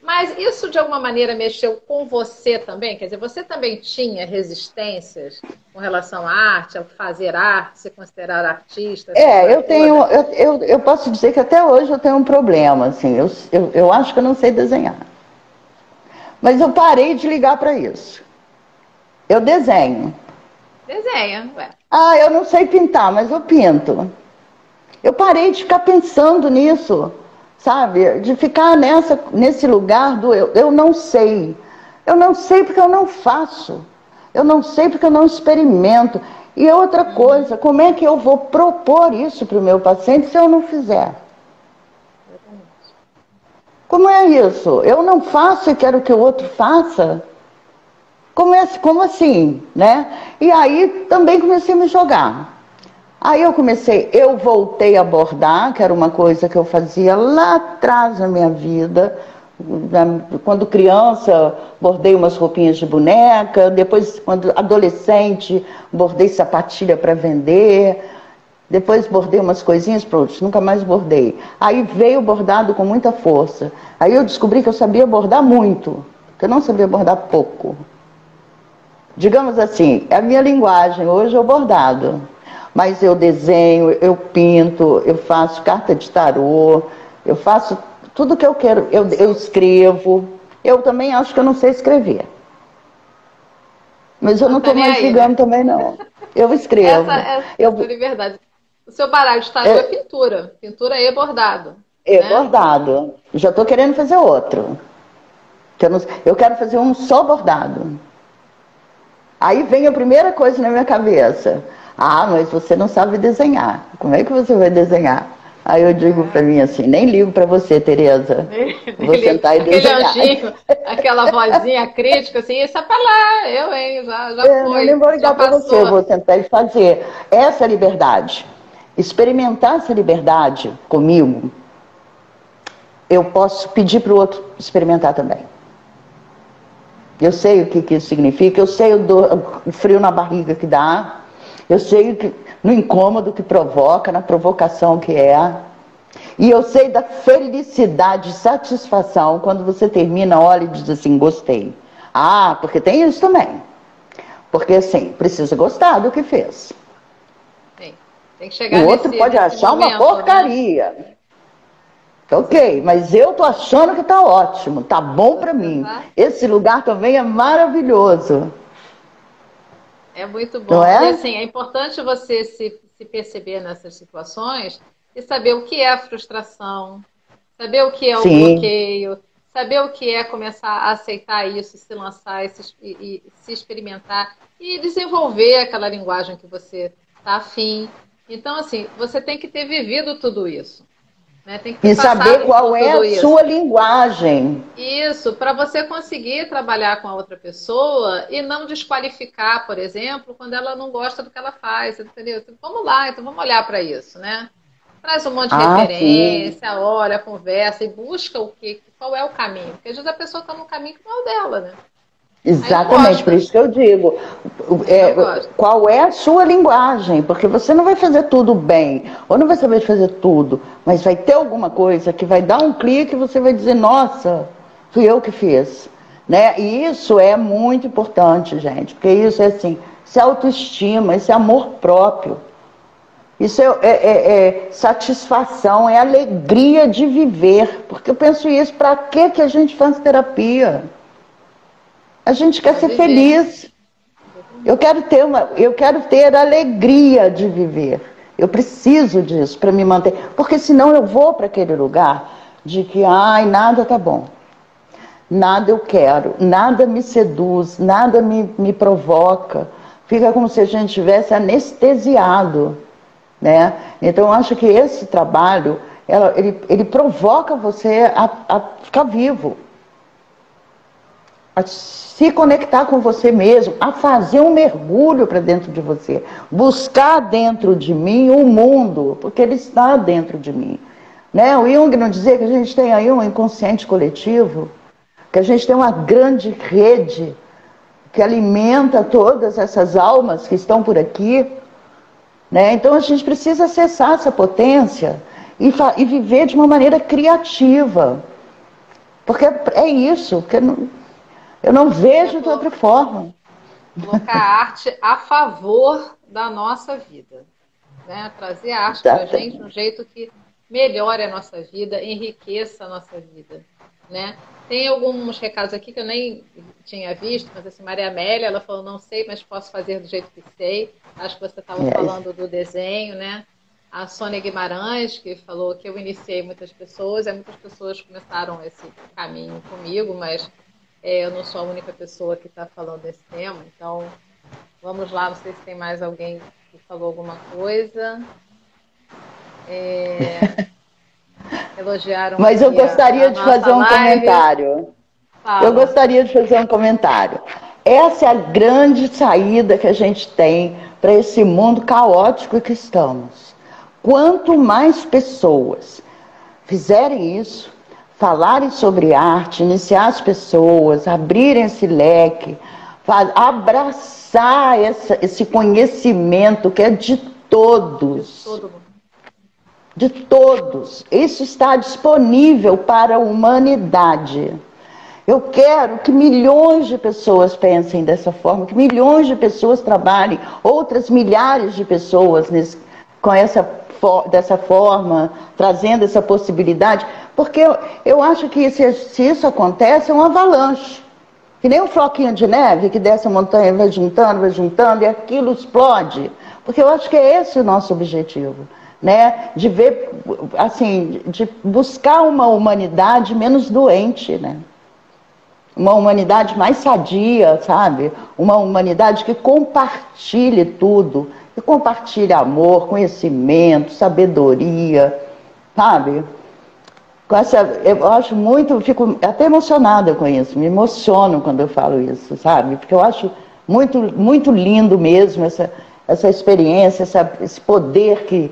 Mas isso de alguma maneira mexeu com você também? Quer dizer, você também tinha resistências com relação à arte, ao fazer arte, se considerar artista? Eu posso dizer que até hoje eu tenho um problema, assim, eu acho que eu não sei desenhar. Mas eu parei de ligar para isso. Eu desenho. Desenha, ué. Ah, eu não sei pintar, mas eu pinto. Eu parei de ficar pensando nisso, sabe? De ficar nesse lugar do eu não sei. Eu não sei porque eu não faço. Eu não sei porque eu não experimento. E outra coisa, como é que eu vou propor isso para o meu paciente se eu não fizer? Como é isso? Eu não faço e quero que o outro faça? Como assim, né? E aí também comecei a me jogar. Aí eu voltei a bordar, que era uma coisa que eu fazia lá atrás na minha vida. Quando criança, bordei umas roupinhas de boneca. Depois, quando adolescente, bordei sapatilha para vender. Depois bordei umas coisinhas para outros, nunca mais bordei. Aí veio o bordado com muita força. Aí eu descobri que eu sabia bordar muito, que eu não sabia bordar pouco. Digamos assim, é a minha linguagem, hoje é o bordado. Mas eu desenho, eu pinto, eu faço carta de tarô, eu faço tudo que eu quero, eu escrevo. Eu também acho que eu não sei escrever. Mas eu não estou mais ligando também, não. Eu escrevo. Essa liberdade. O seu baralho de tarô é pintura. Pintura e bordado. Bordado. Já estou querendo fazer outro. Eu quero fazer um só bordado. Aí vem a primeira coisa na minha cabeça. Ah, mas você não sabe desenhar. Como é que você vai desenhar? Aí eu digo pra mim assim, nem ligo pra você, Tereza. Vou sentar e desenhar. Aquele anjinho, aquela vozinha crítica, assim, isso é pra lá, já foi. Eu nem vou ligar pra você, vou sentar e fazer. Essa liberdade, experimentar essa liberdade comigo, eu posso pedir pro outro experimentar também. Eu sei o que isso significa, eu sei o frio na barriga que dá, eu sei no incômodo que provoca, na provocação que é. E eu sei da felicidade, satisfação, quando você termina, olha e diz assim, gostei. Ah, porque tem isso também. Porque assim, precisa gostar do que fez. Tem que chegar o outro pode achar momento, uma porcaria. Né? Ok, mas eu tô achando que tá ótimo, tá bom para mim. Esse lugar também é maravilhoso. É muito bom. E assim, é importante você se perceber nessas situações e saber o que é a frustração, saber o que é o bloqueio, saber o que é começar a aceitar isso, se lançar e se experimentar e desenvolver aquela linguagem que você está afim. Então, assim, você tem que ter vivido tudo isso. Né? Tem que ter saber qual é a sua linguagem. Isso, para você conseguir trabalhar com a outra pessoa e não desqualificar, por exemplo, quando ela não gosta do que ela faz, entendeu? Vamos lá, então vamos olhar para isso, né? Traz um monte de referência, olha, conversa e busca qual é o caminho. Porque às vezes a pessoa está num caminho que não é o dela, né? Exatamente, por isso que eu digo, qual é a sua linguagem, porque você não vai fazer tudo bem, ou não vai saber fazer tudo, mas vai ter alguma coisa que vai dar um clique e você vai dizer, nossa, fui eu que fiz, né? E isso é muito importante, gente, porque isso é assim, isso é autoestima, isso é amor próprio, isso é satisfação, é alegria de viver, porque eu penso isso, para que a gente faz terapia? A gente quer ser feliz. Eu quero ter alegria de viver. Eu preciso disso para me manter. Porque senão eu vou para aquele lugar de que, nada tá bom. Nada eu quero, nada me seduz, nada me provoca. Fica como se a gente estivesse anestesiado, né? Então eu acho que esse trabalho, ele provoca você a ficar vivo. A se conectar com você mesmo, a fazer um mergulho para dentro de você, buscar dentro de mim o mundo, porque ele está dentro de mim. Né? O Jung não dizia que a gente tem aí um inconsciente coletivo, que a gente tem uma grande rede que alimenta todas essas almas que estão por aqui. Né? Então a gente precisa acessar essa potência e viver de uma maneira criativa. Porque é isso, que eu não vejo de outra forma. Colocar a arte a favor da nossa vida, né? Trazer a arte para a gente de um jeito que melhore a nossa vida, enriqueça a nossa vida, né? Tem alguns recados aqui que eu nem tinha visto, mas assim, Maria Amélia, ela falou, não sei, mas posso fazer do jeito que sei. Acho que você estava falando do desenho, né? A Sônia Guimarães, que falou que eu iniciei muitas pessoas, e muitas pessoas começaram esse caminho comigo, mas eu não sou a única pessoa que está falando desse tema, então vamos lá, não sei se tem mais alguém que falou alguma coisa. Elogiaram. Mas eu gostaria de fazer um comentário. Fala. Eu gostaria de fazer um comentário. Essa é a grande saída que a gente tem para esse mundo caótico que estamos. Quanto mais pessoas fizerem isso, falarem sobre arte, iniciar as pessoas, abrirem esse leque, abraçar esse conhecimento que é de todos. De todos. Isso está disponível para a humanidade. Eu quero que milhões de pessoas pensem dessa forma, que milhões de pessoas trabalhem, outras milhares de pessoas dessa forma, trazendo essa possibilidade, porque eu acho que se isso acontece, é um avalanche. Que nem um floquinho de neve que desce a montanha, vai juntando, e aquilo explode. Porque eu acho que é esse o nosso objetivo, né? De ver, assim, de buscar uma humanidade menos doente, né? Uma humanidade mais sadia, sabe? Uma humanidade que compartilhe tudo, que compartilhe amor, conhecimento, sabedoria, sabe? Eu acho muito, fico até emocionada com isso, me emociono quando eu falo isso, sabe? Porque eu acho muito, muito lindo mesmo essa experiência, esse poder que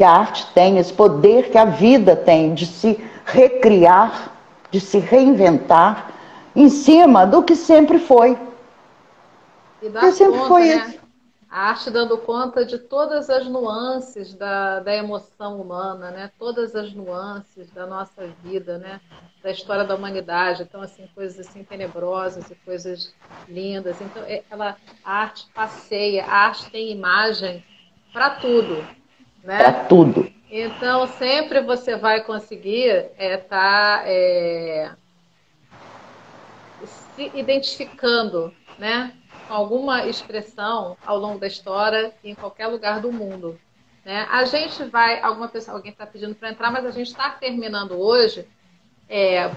a arte tem, esse poder que a vida tem de se recriar, de se reinventar em cima do que sempre foi. E dá sempre conta, foi né? A arte dando conta de todas as nuances da emoção humana, né? Todas as nuances da nossa vida, né? Da história da humanidade. Então, assim, coisas assim tenebrosas e coisas lindas. Então, a arte passeia, a arte tem imagem para tudo, né? Para tudo. Então, sempre você vai conseguir se identificando, né, com alguma expressão ao longo da história em qualquer lugar do mundo, né? A gente vai, alguém está pedindo para entrar, mas a gente está terminando hoje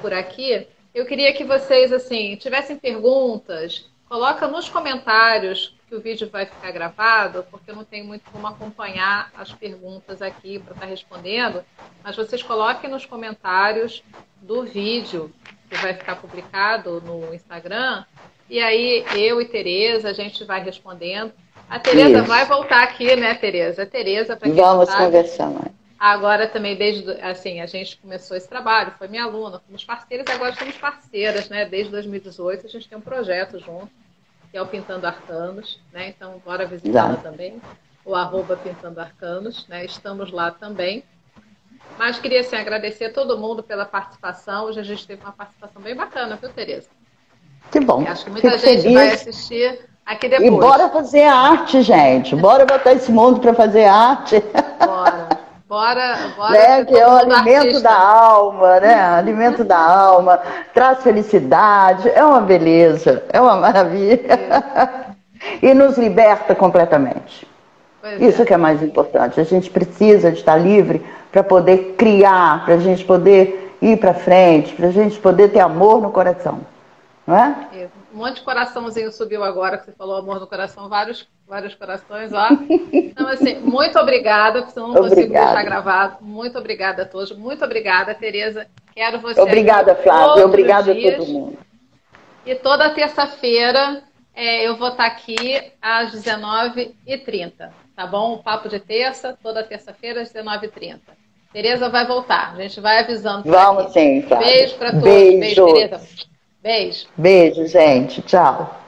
por aqui. Eu queria que vocês assim tivessem perguntas, coloca nos comentários que o vídeo vai ficar gravado, porque eu não tenho muito como acompanhar as perguntas aqui para estar respondendo, mas vocês coloquem nos comentários do vídeo que vai ficar publicado no Instagram, e aí eu e Tereza, a gente vai respondendo. A Tereza vai voltar aqui, né, Tereza? A Tereza, para quem vamos sabe, conversar mais. Agora também, a gente começou esse trabalho, foi minha aluna, fomos parceiras, agora somos parceiras, né? Desde 2018 a gente tem um projeto junto, que é o Pintando Arcanos, né? Então, bora visitá-la também, o @PintandoArcanos, né? Estamos lá também. Mas queria assim, agradecer a todo mundo pela participação. Hoje a gente teve uma participação bem bacana, viu, Tereza? Que bom. E acho que muita gente vai assistir aqui depois. E bora fazer arte, gente. Bora botar esse mundo para fazer arte. Bora. Né? Que é o alimento da alma, né? Alimento da alma, traz felicidade, é uma beleza, é uma maravilha. E nos liberta completamente. Isso que é mais importante. A gente precisa de estar livre para poder criar, para a gente poder ir para frente, para a gente poder ter amor no coração. Não é? Um monte de coraçãozinho subiu agora, que você falou amor no coração, vários corações, ó. Então, assim, muito obrigada, porque eu não consigo deixar gravado. Muito obrigada a todos. Muito obrigada, Tereza. Quero você. Obrigada, Flávia. Obrigada a todo mundo. E toda terça-feira eu vou estar aqui às 19h30. Tá bom? O Papo de Terça, toda terça-feira às 19h30. Tereza vai voltar. A gente vai avisando. Vamos sim, Flávia. Beijo para todos. Beijo, Tereza. Beijo. Beijo, gente. Tchau.